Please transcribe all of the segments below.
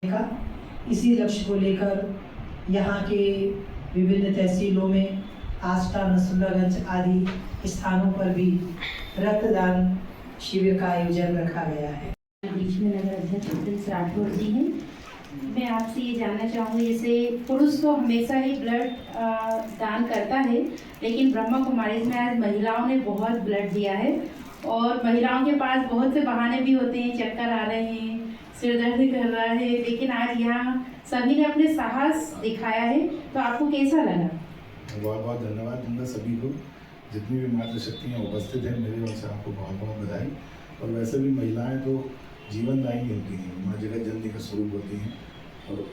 का इसी लक्ष्य को लेकर यहाँ के विभिन्न तहसीलों में आष्टा, नसरुल्लागंज आदि स्थानों पर भी रक्तदान शिविर का आयोजन रखा गया है। बीच में नगर अध्यक्ष राठौर जी हैं। मैं आपसे ये जानना चाहूँगी, जैसे पुरुष तो हमेशा ही ब्लड दान करता है, लेकिन ब्रह्मा कुमारीज में आज महिलाओं ने बहुत ब्लड दिया है और महिलाओं के पास बहुत से बहाने भी होते हैं, चक्कर आ रहे हैं, सिर दर्द कर रहा है, लेकिन आज यहाँ सभी ने अपने साहस दिखाया है। तो आपको कैसा लगा? बहुत बहुत धन्यवाद दूंगा सभी को, जितनी भी मातृशक्तियाँ उपस्थित हैं मेरे ओर से आपको बहुत बहुत बधाई। और वैसे भी महिलाएं तो जीवनदायिनी होती हैं, माँ जगत जननी का स्वरूप होती हैं और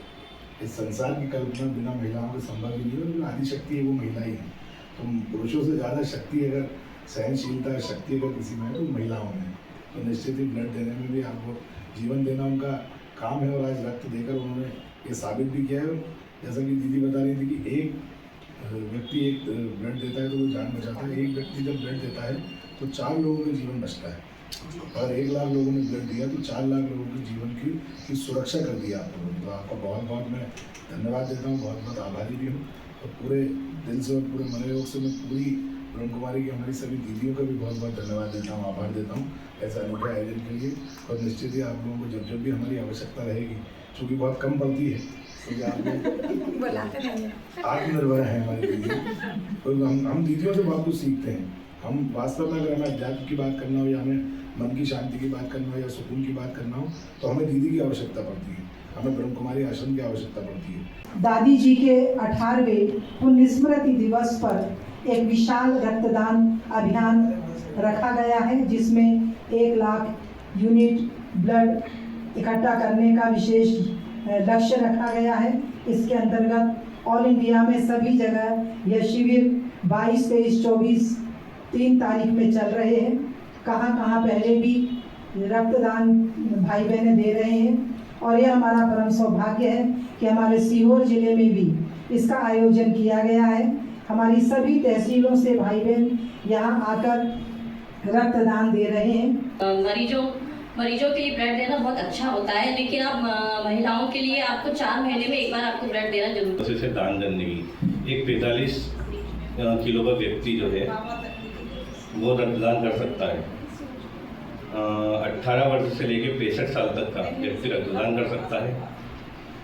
इस संसार की कल्पना बिना महिलाओं के संभव ही नहीं है। जो आदि शक्ति है वो महिला ही है। तो पुरुषों से ज़्यादा शक्ति अगर सहनशीलता शक्ति अगर किसी में है तो महिलाओं में। तो निश्चित ही ब्लड देने में भी आपको जीवन देना उनका काम है और आज रक्त देकर उन्होंने ये साबित भी किया है। जैसा कि दीदी बता रही थी कि एक व्यक्ति एक ब्लड देता है तो वो जान बचाता है। एक व्यक्ति जब ब्लड देता है तो 4 लोगों का जीवन बचता है। और 1 लाख लोगों ने ब्लड दिया तो 4 लाख लोगों के जीवन की सुरक्षा कर दिया आपने। तो आपका बहुत बहुत मैं धन्यवाद देता हूँ, बहुत बहुत आभारी भी हूँ। और पूरे दिल से और पूरे मनोयोग से मैं पूरी ब्रह्म कुमारी की हमारी सभी दीदियों का भी बहुत बहुत धन्यवाद देता हूँ, आभार देता हूँ ऐसा अनूठे आयोजन के लिए। और निश्चित ही आप लोगों को जब जब भी हमारी आवश्यकता रहेगी, चूँकि बहुत कम पड़ती है क्योंकि आप लोग आत्मनिर्भर हैं हमारी दीदी, तो हम दीदियों से बहुत कुछ सीखते हैं। हम वास्तव में अगर हमें अध्यात्म की बात करना हो या हमें मन की शांति की बात करना हो या सुकून की बात करना हो तो हमें दीदी की आवश्यकता पड़ती है, हमें ब्रह्म कुमारी आश्रम की आवश्यकता पड़ती है। दादी जी के 18वें पुण्यस्मृति दिवस पर एक विशाल रक्तदान अभियान रखा गया है, जिसमें 1 लाख यूनिट ब्लड इकट्ठा करने का विशेष लक्ष्य रखा गया है। इसके अंतर्गत ऑल इंडिया में सभी जगह यह शिविर 22, 23, 24, 3 तारीख में चल रहे हैं। कहाँ पहले भी रक्तदान भाई बहनें दे रहे हैं और यह हमारा परम सौभाग्य है कि हमारे सीहोर जिले में भी इसका आयोजन किया गया है। हमारी सभी तहसीलों से भाई बहन यहाँ आकर रक्तदान दे रहे हैं। मरीजों के लिए ब्लड देना बहुत अच्छा होता है, लेकिन आप महिलाओं के लिए आपको 4 महीने में एक बार आपको ब्लड देना जरूरी है। से दान करने की एक 45 किलो का व्यक्ति जो है वो रक्तदान कर सकता है। 18 वर्ष से लेकर 65 साल तक का व्यक्ति रक्तदान कर सकता है।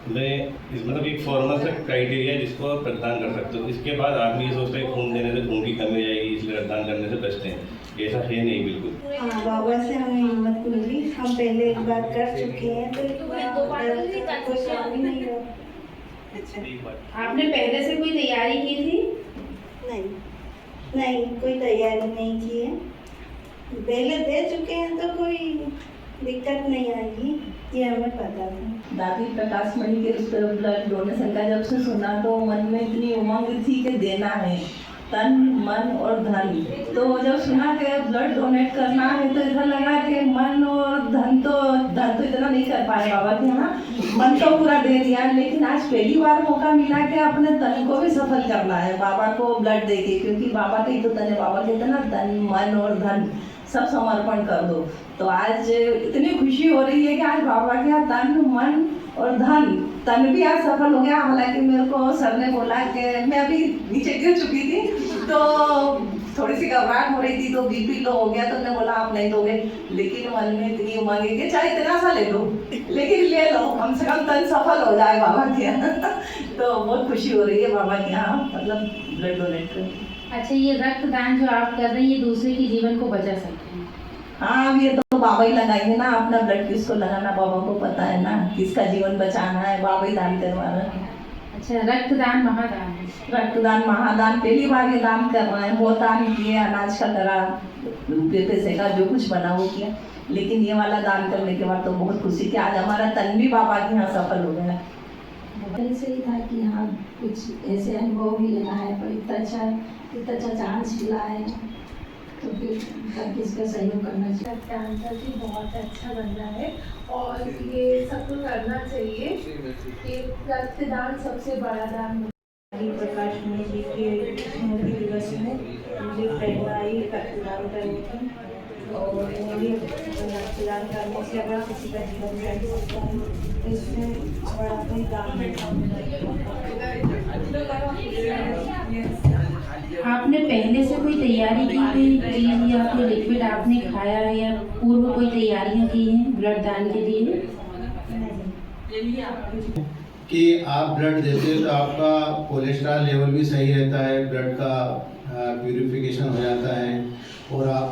मतलब एक फॉर्मल सा क्राइटेरिया है जिसको आप रक्तदान कर सकते हो। इसके बाद आदमी ये सोचता है खून देने से खून की कमी हो जाएगी इसलिए रक्तदान करने से बचते हैं, ऐसा है नहीं बिल्कुल। हाँ, बाबा से हमें हिम्मत मिली, हम पहले एक बार कर चुके हैं तो कोई काम ही नहीं हो। आपने पहले से कोई तैयारी की थी? नहीं, कोई तैयारी नहीं की है। पहले दे चुके हैं तो कोई दिक्कत नहीं आएगी, ये हमें पता था। दादी प्रकाश मणि के उस ब्लड डोनेशन का जब से सुना तो मन में इतनी उमंग थी कि देना है तन मन और धन। तो जब सुना कि ब्लड डोनेट करना है तो ऐसा लगा कि मन और धन तो इतना नहीं कर पाए बाबा के यहाँ, मन तो पूरा दे दिया। लेकिन आज पहली बार मौका मिला कि अपने तन को भी सफल करना है बाबा को ब्लड दे के, क्योंकि बाबा का ही तो तन है। बाबा कहते हैं ना तन मन और धन सब समर्पण कर दो। तो आज इतनी खुशी हो रही है कि आज बाबा के यहाँ तन मन और तन भी आज सफल हो गया। हालांकि मेरे को सर ने बोला कि मैं अभी नीचे गिर चुकी थी तो थोड़ी सी घबराहट हो रही थी तो बीपी लो हो गया, तो उन्होंने बोला आप नहीं दोगे, लेकिन मन में इतनी उमंग है कि चाहे इतना सा ले लो लेकिन ले लो, कम से कम तन सफल हो जाए बाबा के यहाँ। तो बहुत खुशी हो रही है बाबा के यहाँ मतलब ब्लड डोनेट कर। अच्छा, ये रक्तदान जो आप कर रहे हैं ये दूसरे के जीवन को बचा सकते हैं? हाँ, ये तो बाबा ही लगाएंगे ना, अपना ब्लड किसको लगाना बाबा को पता है ना, किसका जीवन बचाना है, बाबा ही दान करवा रहे हैं। अच्छा, रक्तदान महादान है? रक्तदान महादान पहली बार ये दान कर रहे हैं। बहुत दान किए, अनाज का करा, पैसे का जो कुछ बना वो किया, लेकिन ये वाला दान करने के बाद तो बहुत खुशी कि आज हमारा तन भी बाबा के यहाँ सफल हो गया। पहले से ही था कि हाँ कुछ ऐसे अनुभव भी लेना है, पर इतना अच्छा चांस मिला है तो फिर हर किसी का सहयोग करना चाहिए। कैंसर भी बहुत अच्छा बन रहा है और ये सबको करना चाहिए। ये रक्तदान सबसे बड़ा दान। प्रकाश मणि जी के स्मृति दिवस में मुझे प्रेरणा आई रक्तदान करने की। और वो भी रक्तदान करने से अगर किसी का जीवन बच सकता है तो इसमें बड़ा कोई दान आपने पहले से कोई तैयारी की कोई चीज़ या कोई लिक्विड आपने खाया है या पूर्व कोई तैयारियां की हैं ब्लड दान के लिए? कि आप ब्लड देते हो तो आपका कोलेस्ट्रॉल लेवल भी सही रहता है, ब्लड का प्यूरिफिकेशन हो जाता है और आप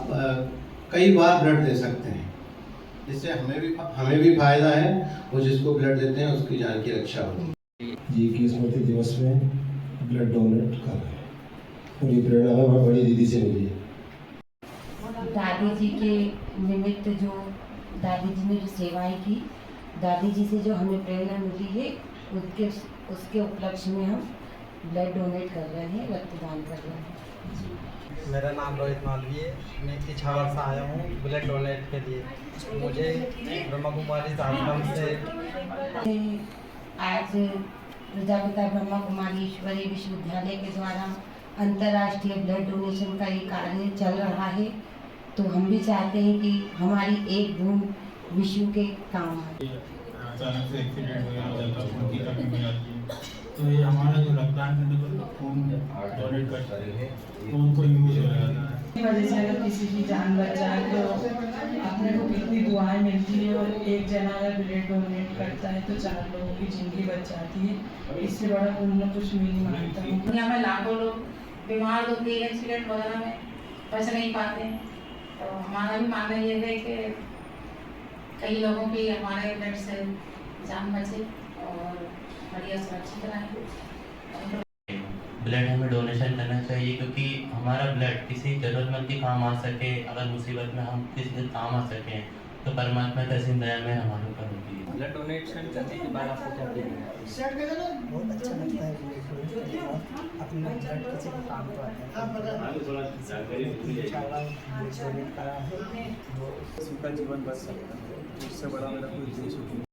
कई बार ब्लड दे सकते हैं, जिससे हमें भी फायदा है और जिसको ब्लड देते हैं उसकी जान की रक्षा होती है। जी की स्मृति दिवस में ब्लड डोनेट कर रहे हैं और ये प्रेरणा हमें बड़ी दीदी से मिली है। दादी जी के निमित्त जो दादी जी ने जो सेवाएं की, दादी जी से जो हमें प्रेरणा मिली है उसके उपलक्ष्य में हम ब्लड डोनेट कर रहे हैं, रक्तदान कर रहे हैं। मेरा नाम रोहित मालवीय है। मैं इछावर से आया हूँ ब्लड डोनेट के लिए। मुझे ब्रह्मा कुमारी आश्रम से आज प्रजापिता ब्रह्मा कुमारी ईश्वरीय विश्वविद्यालय के द्वारा अंतर्राष्ट्रीय ब्लड डोनेशन का ये कार्य चल रहा है, तो हम भी चाहते हैं कि हमारी एक बूंद विश्व के काम आए। अचानक से एक्सीडेंट हो जाता है, खून की कमी हो जाती है, तो ये हमारा जो रक्तदान करने को खून डोनेट करता है तो उनको यूज हो जाता है। इस वजह से अगर किसी की जान बच जाए तो अपने को कितनी दुआएं मिलती है और एक जना अगर ब्लड डोनेट करता है तो 4 लोगों की जिंदगी बच जाती है। इससे बड़ा पुण्य कुछ भी नहीं मानता हूँ। दुनिया में लाखों लोग बीमार होते हैं, एक्सीडेंट वगैरह में बच नहीं पाते हैं, तो हमारा भी मानना ये है कि कई लोगों की हमारे ब्लड से जान बचे और बढ़िया सुरक्षित रहें। ब्लड हमें डोनेशन करना चाहिए क्योंकि हमारा ब्लड किसी ज़रूरतमंद के काम आ सके, अगर मुसीबत में हम किसी के काम आ सकें तो परमात्मा का असीम दया में हमारे ऊपर होती है। ब्लड डोनेशन करने के बाद आपको क्या फील? बहुत अच्छा लगता है अपना ब्लड किसी को काम तो आता है। जीवन बच सकता है, उससे बड़ा मेरा कोई उद्देश्य